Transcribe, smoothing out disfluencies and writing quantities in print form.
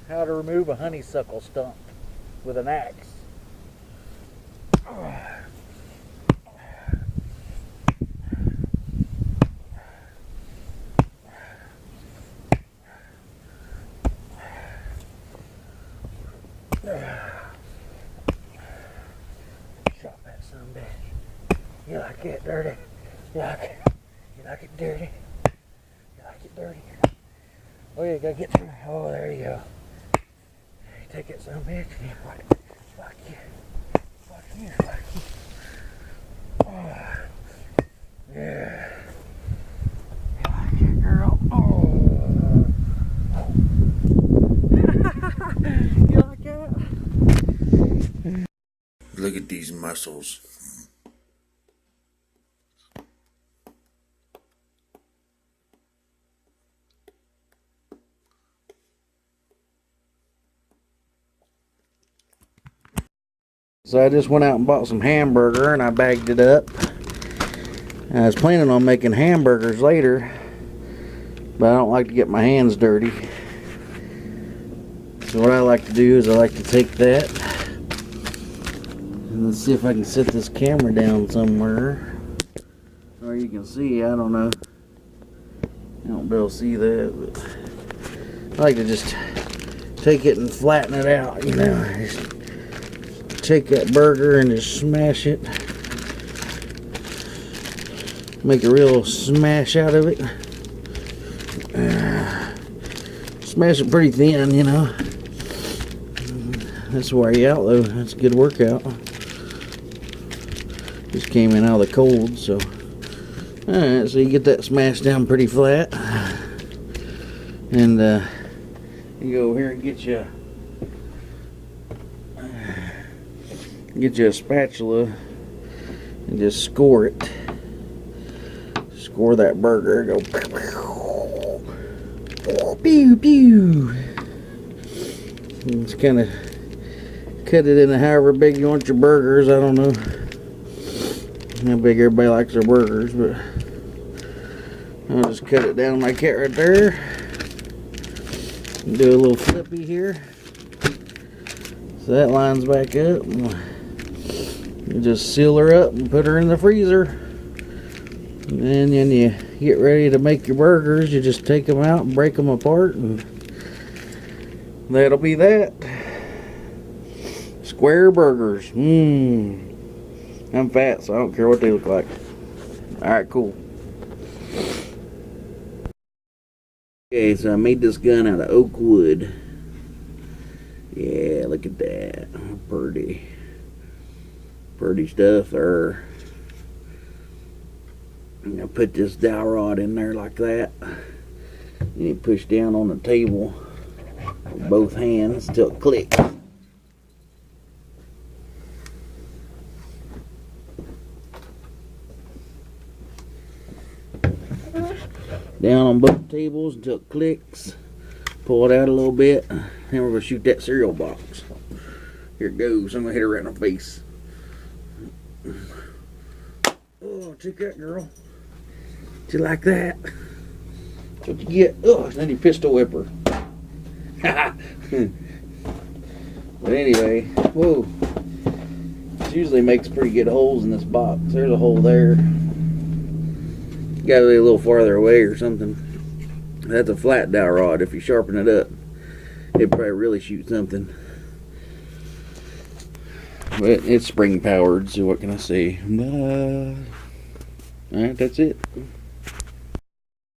how to remove a honeysuckle stump with an axe. Chop that son of a bitch. You like it dirty? You like it? You like it dirty? You like it dirty? Oh, you gotta get through. Oh, there you go. You take it son of a bitch and you fuck you. Fuck you, fuck you. Oh, yeah. You like it, girl? Oh. You like that? Look at these muscles. So I just went out and bought some hamburger and I bagged it up. I was planning on making hamburgers later, but I don't like to get my hands dirty. So what I like to do is I like to take that and let's see if I can set this camera down somewhere. Or you can see, I don't know. I don't be able to see that, but I like to just take it and flatten it out, you know. Just take that burger and just smash it. Make a real smash out of it. Smash it pretty thin, you know. That's wear you out though. That's a good workout. Just came in out of the cold, so. Alright, so you get that smashed down pretty flat. And you go over here and get you a spatula and just score it. Score that burger. Go pew pew. And just kind of cut it into however big you want your burgers. I don't know how big everybody likes their burgers, but I'll just cut it down like that right there. Do a little flippy here. So that lines back up. You just seal her up and put her in the freezer. And then you get ready to make your burgers. You just take them out and break them apart. And that'll be that. Square burgers. I'm fat, so I don't care what they look like. Alright, cool. Okay, so I made this gun out of oak wood. Yeah, look at that. Pretty stuff there. I'm gonna put this dowel rod in there like that. And you push down on the table with both hands till it clicks. Down on both tables until it clicks. Pull it out a little bit. Then we're gonna shoot that cereal box. Here it goes. I'm gonna hit her right in the face. Oh, take that, girl. Did you like that? That's what you get. Oh, then you pistol whip her. But anyway, whoa. It usually makes pretty good holes in this box. There's a hole there. Gotta be a little farther away or something. That's a flat dowel rod. If you sharpen it up, it'd probably really shoot something. But it's spring powered, so what can I say? Alright, that's it.